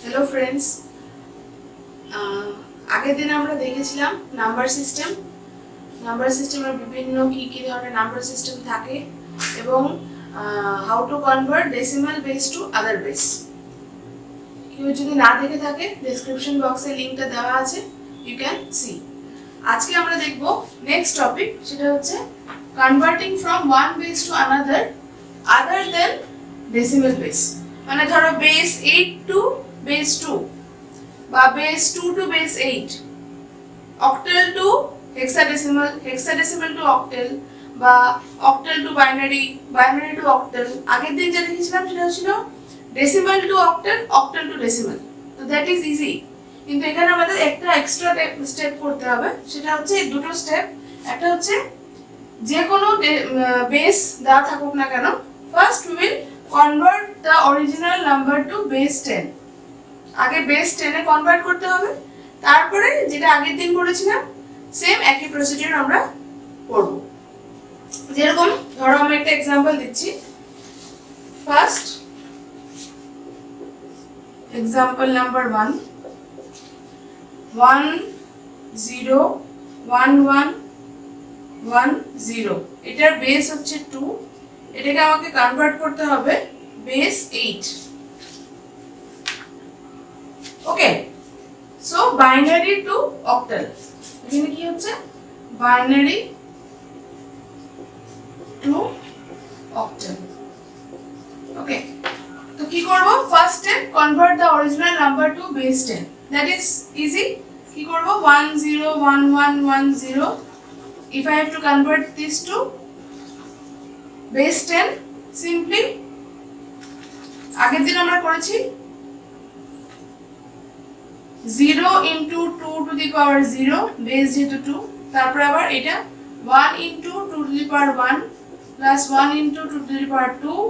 Hello friends, আগের দিন আমরা দেখেছিলাম নাম্বার সিস্টেমের বিভিন্ন কি ধরনের নাম্বার সিস্টেম থাকে এবং how to convert decimal base to other base. কেউ যদি না দেখে থাকে ডেসক্রিপশন বক্সে লিঙ্কটা দেওয়া আছে, ইউ ক্যান সি। আজকে আমরা দেখব নেক্সট টপিক, সেটা হচ্ছে converting from one base to other than decimal base. মানে ধরো বেস 8 টু বেস 2 বা base 2 to base 8, octal to hexadecimal to octal বা octal to binary to octal. আগের দিন যেটা দেখেছিলাম সেটা ছিল decimal to octal, octal to decimal. তো দ্যাট ইজ ইজি, কিন্তু এখানে আমাদের একটা এক্সট্রা স্টেপ করতে হবে। সেটা হচ্ছে দুটো স্টেপ। একটা হচ্ছে যে কোনো বেস দেওয়া থাকুক না কেন, first we will convert the original number to base 10। আগে বেস 10 এ কনভার্ট করতে হবে, তারপরে যেটা আগের দিন করেছিলাম সেম একই প্রসিডিউর আমরা করব। যেরকম ধরো আমি একটা এক্সাম্পল দিচ্ছি। ফার্স্ট এক্সাম্পল নাম্বার 1, 1 0 1 1 1 0, এটার বেস হচ্ছে 2, এটাকে আমাকে কনভার্ট করতে হবে base 8। Okay, so binary to octal. এখানে কি হচ্ছে বাইনারি টু অক্টাল। ওকে, তো কি করব? First step, convert the original number to base 10। That is easy. কি করব? 1 0 1 1 1 0. If I have to convert this to base 10, simply আগের দিন আমরা করেছি 0 into 2 to the power 0, base যেহেতু 2, তারপর আবার এটা 1 into 2 to the power 1 plus 1 into 2 to the power 2,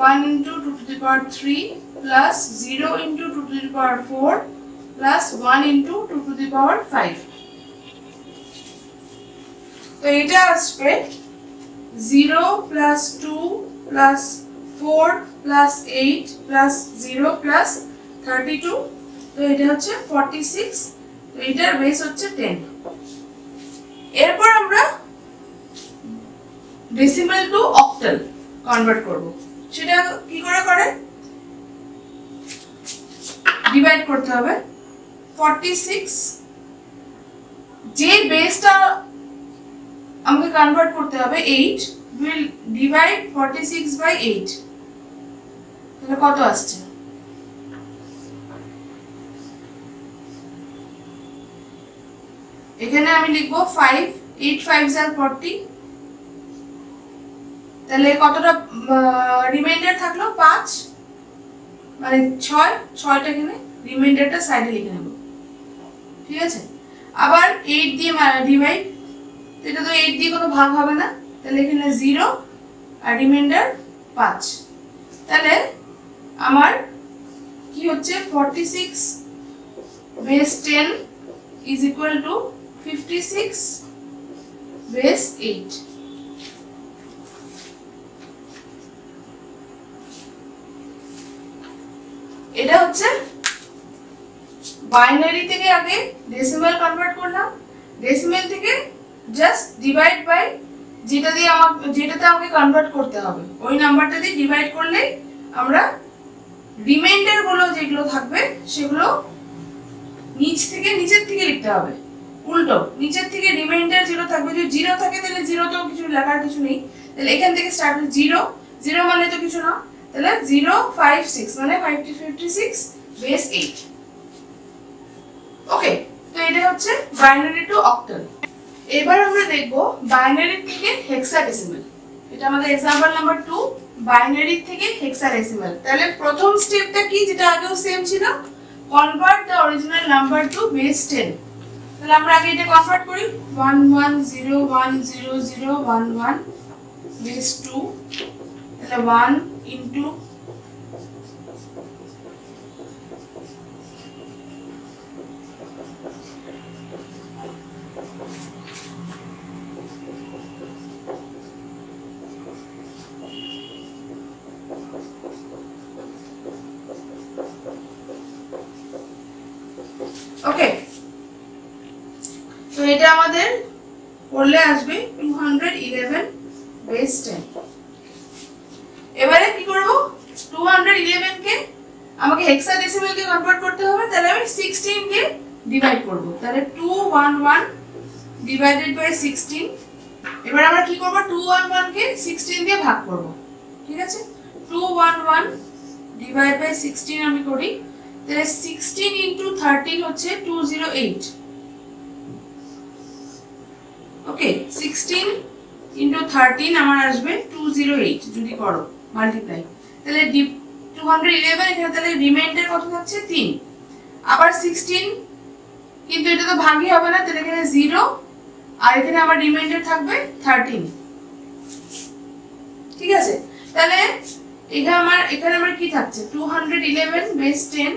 1 into 2 to the power 3 plus 0 into 2 to the power 4 plus 1 into 2 to the power 5. তো এটা আসবে 0 plus 2 plus 4 plus 8 plus 0 plus 32. তো এটা হচ্ছে 46। তো এটার বেস হচ্ছে 10। এরপর আমরা ডেসিমাল টু অক্টাল কনভার্ট করব। সেটা কি করে ডিভাইড করতে হবে। 46 যে বেসটা আমাকে কনভার্ট করতে হবে 8, উইল ডিভাইড 46 বাই 8। তাহলে কত আসছে? এখানে আমি লিখবো 5, 8 5 are 40। তাহলে কতটা রিমাইন্ডার থাকলো? 5, মানে 6টা এখানে, রিমাইন্ডারটা সাইডে লিখে নেব। ঠিক আছে, আবার 8 দিয়ে ডিভাইড, এটা তো 8 দিয়ে কোনো ভাগ হবে না, তাহলে এখানে 0 আর রিমাইন্ডার 5। তাহলে আমার কি হচ্ছে 46 base 10 is equal to 56 base 8। এটা হচ্ছে বাইনারি থেকে আগে ডেসিমাল কনভার্ট করলাম, ডেসিমাল থেকে জাস্ট ডিভাইড বাই যেটাতে আমাকে কনভার্ট করতে হবে ওই নাম্বারটা দিয়ে ডিভাইড করলেই আমরা রিমাইন্ডার গুলো যেগুলো থাকবে সেগুলো নিচের থেকে লিখতে হবে। উল্টো, নিচের থেকে রিমাইন্ডার যেগুলো থাকবে, যদি 0 থাকে তাহলে 0 তো কিছু লেখার কিছু নেই, তাহলে এখান থেকে স্টার্ট হবে 0 মানে তো কিছু না, তাহলে 0 5 6 মানে 56 বেস 8। ওকে, তো এটা হচ্ছে বাইনারি টু অক্টাল। এবার আমরা দেখব বাইনারি থেকে হেক্সাডেসিমাল। এটা আমাদের এক্সাম্পল নাম্বার 2, বাইনারি থেকে হেক্সাডেসিমাল। তাহলে প্রথম স্টেপটা কি, যেটা আগেও সেম ছিল, convert the original number to base 10। তাহলে আমরা আগে এটা কনভার্ট করি। 1 1 0 1 0 0 1 1 বেস 2, তাহলে 1 into 1 ওকে, তো এটা আমাদের করলে আসবে 211 বেস 10। এবারে কি করব, 211 কে আমাকে হেক্সাডেসিমাল কে কনভার্ট করতে হবে, তাহলে আমি 16 কে ডিভাইড করব, তাহলে 211 ডিভাইডেড বাই 16। এবার আমরা কি করব, 211 কে 16 দিয়ে ভাগ করব, ঠিক আছে। 211 ডিভাইড বাই 16 আমি করি, তাহলে 16 ইনটু 13 হচ্ছে 208। ওকে, 16 ইনটু 13 আমার আসবে 208 যদি করো মাল্টিপ্লাই, তাহলে 211 এখানে তাহলে রিমাইন্ডার কত থাকছে 3। আবার 16, কিন্তু এটা তো ভাগই হবে না, তাহলে এখানে 0, আর এখানে আমার রিমাইন্ডার থাকবে 13। ঠিক আছে, তাহলে এখানে আমার কি থাকছে, 211 বেস 10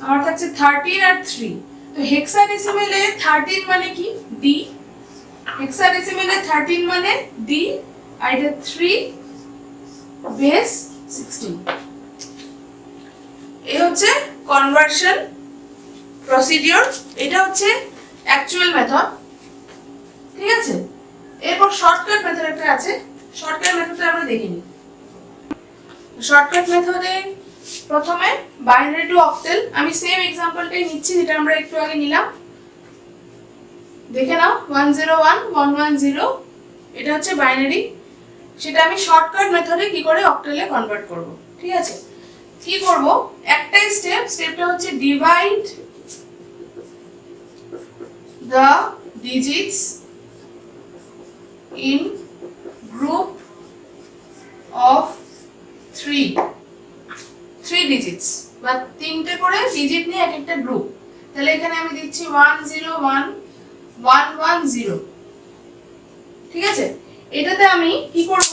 আমার থাকছে 13 আর 3। তো হেক্সাডেসিমালে 13 মানে কি, d, হেক্সাডেসিমালে 13 মানে d, আর এটা 3 বেস 16। এই হচ্ছে কনভার্সন প্রসিডিওর, এটা হচ্ছে অ্যাকচুয়াল মেথড। ঠিক আছে, এরপর শর্টকাট মেথড একটা আছে, শর্টকাট মেথডটা আমরা দেখে নিই। শর্টকাট মেথডে প্রথমে বাইনারি টু অক্টাল, আমি সেম এক্সাম্পলটাই নিচ্ছি যেটা আমরা একটু আগে নিলাম, দেখে নাও 101 110, এটা হচ্ছে বাইনারি, সেটা আমি শর্টকাট মেথডে কি করে অক্টালে কনভার্ট করব। ঠিক আছে, কি করব, একটাই স্টেপটা হচ্ছে divide the digits in group of 3 digits, বা তিনটে করে ডিজিট নিয়ে এক একটা গ্রুপ। তাহলে এখানে আমি দিচ্ছি 101 110। ঠিক আছে, এটাতে আমি কি করব,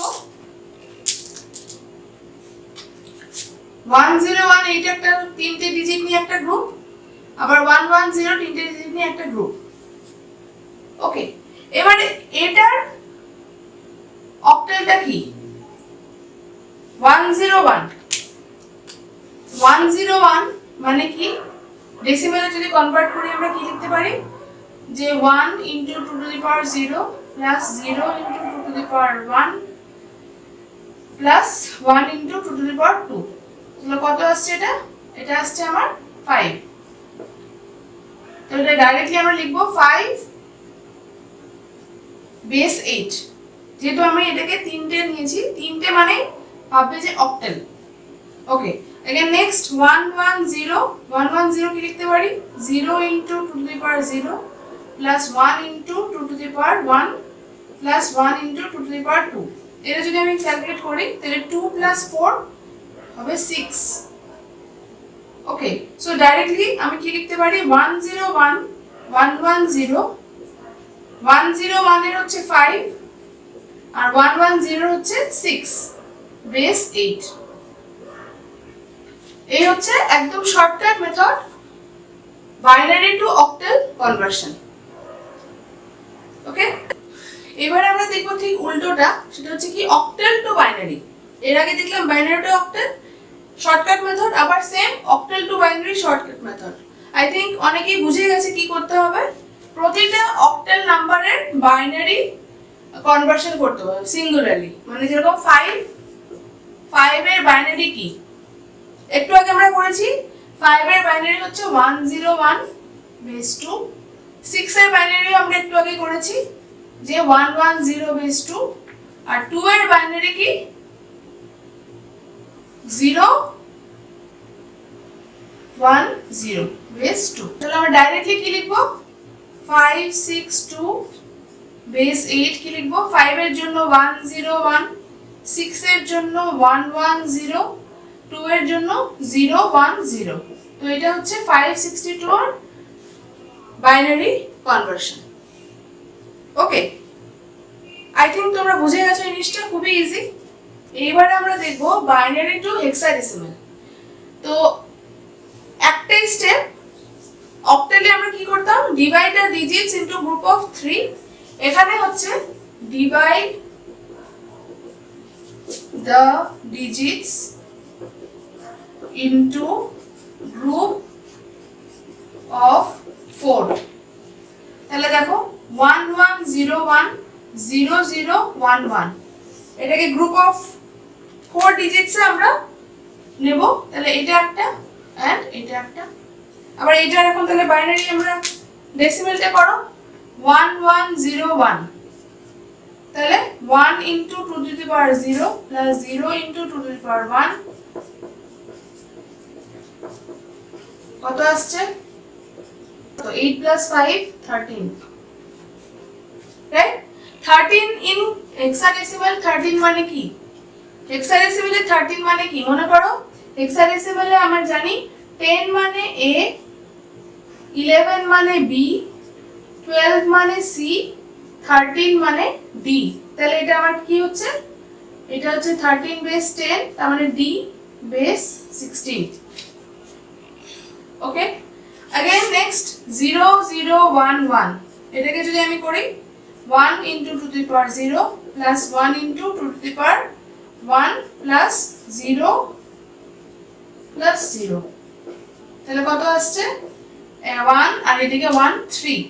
101 এইটা একটা তিনটে ডিজিট নিয়ে একটা গ্রুপ, আবার 110 তিনটে ডিজিট নিয়ে একটা গ্রুপ। ওকে, এবারে এটার অক্টালটা কি, 101 মানে কি, ডেসিমালে যদি কনভার্ট করি আমরা কি লিখতে পারি, যে 1 into 2 to the power 0 plus 0 into 2 to the power 1 plus 1 into 2 to the power 2। তাহলে কত আসছে এটা, এটা আসছে আমার 5। তো এটা ডাইরেক্টলি আমরা লিখব 5 বেস 8, যেহেতু আমি এটাকে তিনটে নিয়েছি, তিনটে মানে ভাববে যে অক্টাল। ওকে, again next 110 কি লিখতে পারি, 0 into 2 to the power 0 plus 1 into 2 to the power 1 plus 1 into 2 to the power 2। এটা যদি আমি ক্যালকুলেট করি তাহলে 2 plus 4 হবে 6। ওকে, সো ডাইরেক্টলি আমি কি লিখতে পারি, 101 110, 101 এর হচ্ছে 5 আর 110 হচ্ছে 6 বেস 8। এই হচ্ছে একদম shortcut method binary to octal conversion. Okay, এবারে আমরা দেখব ঠিক উল্টোটা, সেটা হচ্ছে কি অক্টাল টু বাইনারি। এর আগে দেখলাম binary to octal shortcut method, আবার same octal to binary shortcut method. I think অনেকেই বুঝে গেছে কি করতে হবে, প্রতিটা অক্টাল নাম্বারের বাইনারি কনভার্সন করতে হবে সিঙ্গুলারলি, মানে যেরকম 5 এর বাইনারি কি একটু আগে আমরা করেছি, 5 এর বাইনারি হচ্ছে 101 বেস 2, 6 এর বাইনারিও আমরা একটু আগে করেছি যে 110 বেস 2, আর 2 এর বাইনারি কি 010 বেস 2। তাহলে আমরা ডাইরেক্টলি কি লিখব, 562 বেস 8 কি লিখব, 5 এর জন্য 101, 6 এর জন্য 110, 2 এর জন্য 010। তো এটা হচ্ছে 562 এর binary conversion. Okay, I think তোমরা বুঝে গেছো জিনিসটা খুবই ইজি। এইবার আমরা দেখব বাইনারি টু হেক্সাডেসিমাল। তো একটাই স্টেপ, অক্টালে আমরা কি করতাম, divide the digits into group of 3। এখানে হচ্ছে divide the digits into group of 4। তাহলে দেখো 11010011, এটাকে গ্রুপ অফ 4 ডিজিটসে আমরা নেব। তাহলে এটা একটা এন্ড এটা একটা। আবার এটার এখন তাহলে বাইনারি আমরা ডেসিমেলটা করো 1101, তাহলে 1 into 2 to the power 0 plus 0 into 2 to the power 1 কত আসছে? তো 8 plus 5 13, রাইট? 13 in hexadecimal, 13 মানে কি? হেক্সাডেসিমালে 13 মানে কি মনে করো? হেক্সাডেসিমালে আমরা জানি 10 মানে A, 11 মানে B, 12 মানে C, 13 মানে D। তাহলে এটা আমার কি হচ্ছে? এটা হচ্ছে 13 বেস 10, তার মানে D বেস 16। ওকে, अगेन नेक्स्ट 0011, এটাকে যদি আমি করি 1 into 2 to the power 0 plus 1 into 2 to the power 1 plus 0 plus 0, তাহলে কত আসছে? 1 আর এদিকে 1 3,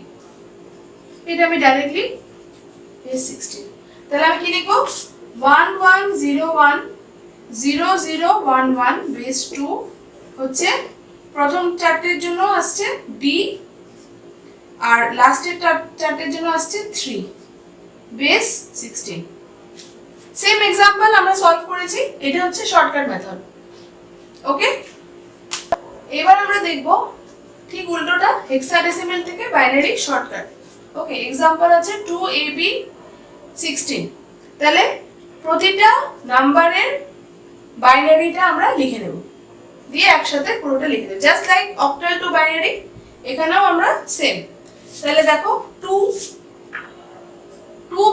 এটা আমি ডাইরেক্টলি বেস 16। তাহলে আমি কি লিখব? 1101 0011 বেস 2 হচ্ছে প্রথম চারটের জন্য আসছে D, আর লাস্টের চারটের জন্য আসছে 3 বেস 16। সেম एग्जांपल আমরা সলভ করেছি, এটা হচ্ছে শর্টকাট মেথড। ওকে, এবার আমরা দেখব ঠিক উল্টোটা, হেক্সাডেসিমাল থেকে বাইনারি শর্টকাট। ওকে, एग्जांपल আছে 2AB 16। তাহলে প্রতিটা নাম্বারের বাইনারিটা আমরা লিখে নেব, দিয়ে একসাথে পুরোটা লিখে দেব, just like octal to binary. এখানেও আমরা সেম। তাহলে দেখো 2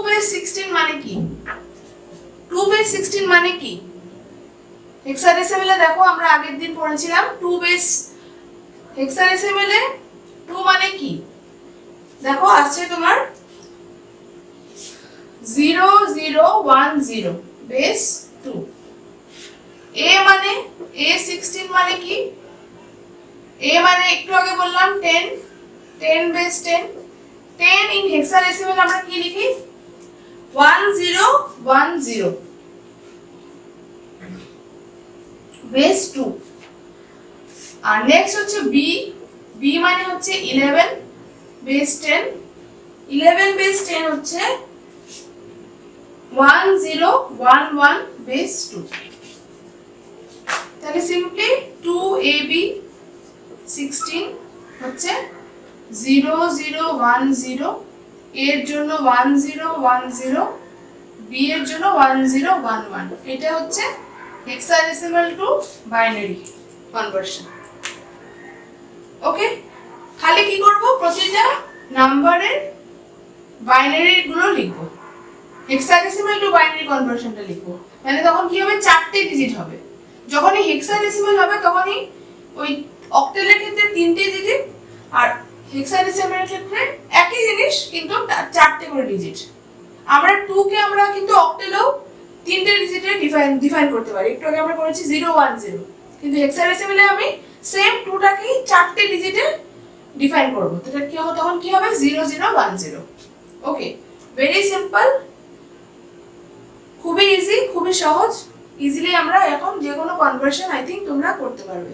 বেস 16 মানে কি? 2 বেস 16 মানে কি? হেক্সাডেসিমালে দেখো আমরা আগের দিন পড়েছিলাম 2 বেস। হেক্সাডেসিমালে 2 মানে কি? দেখো আসছে তোমার 0010 বেস 2। A মানে A16 মানে কি? A মানে একটু আগে বললাম 10, 10 বেস 10। 10 ইন হেক্সাডেসিমাল আমরা কি লিখি? 1010 বেস 2। আর নেক্সট হচ্ছে B, B মানে হচ্ছে 11 বেস 10। 11 বেস 10 হচ্ছে 1011 বেস 2। তাহলে সিম্পলি 2AB 16 হচ্ছে 0010, এর জন্য 1010, B এর জন্য 1011। এটা হচ্ছে হেক্সাডেসিমাল টু বাইনারি কনভার্সন। ওকে, খালি কি করব? প্রতিটা নাম্বারের বাইনারি গুলো লিখব, হেক্সাডেসিমাল টু বাইনারি কনভার্সনটা লিখব। মানে তখন কি হবে? 4টে ডিজিট হবে। যখনই হেক্সাডেসিমাল হবে তখনই ওই অক্টালের ক্ষেত্রে 3টে ডিজিট, আর হেক্সাডেসিমালের ক্ষেত্রে একই জিনিস কিন্তু 4টে করে ডিজিট। আমরা 2 কে আমরা কিন্তু অক্টালেও 3টে ডিজিটে ডিফাইন করতে পারি। একটু আগে আমরা করেছি 010, কিন্তু হেক্সাডেসিমালে আমি সেম 2টাকে 4টে ডিজিটে ডিফাইন করব। তাহলে কি হবে? তখন কি হবে? 0010। ওকে, ভেরি সিম্পল, খুবই ইজি, খুবই সহজ। ইজিলি আমরা এখন যে কোনো কনভার্সন আই থিংক তোমরা করতে পারবে।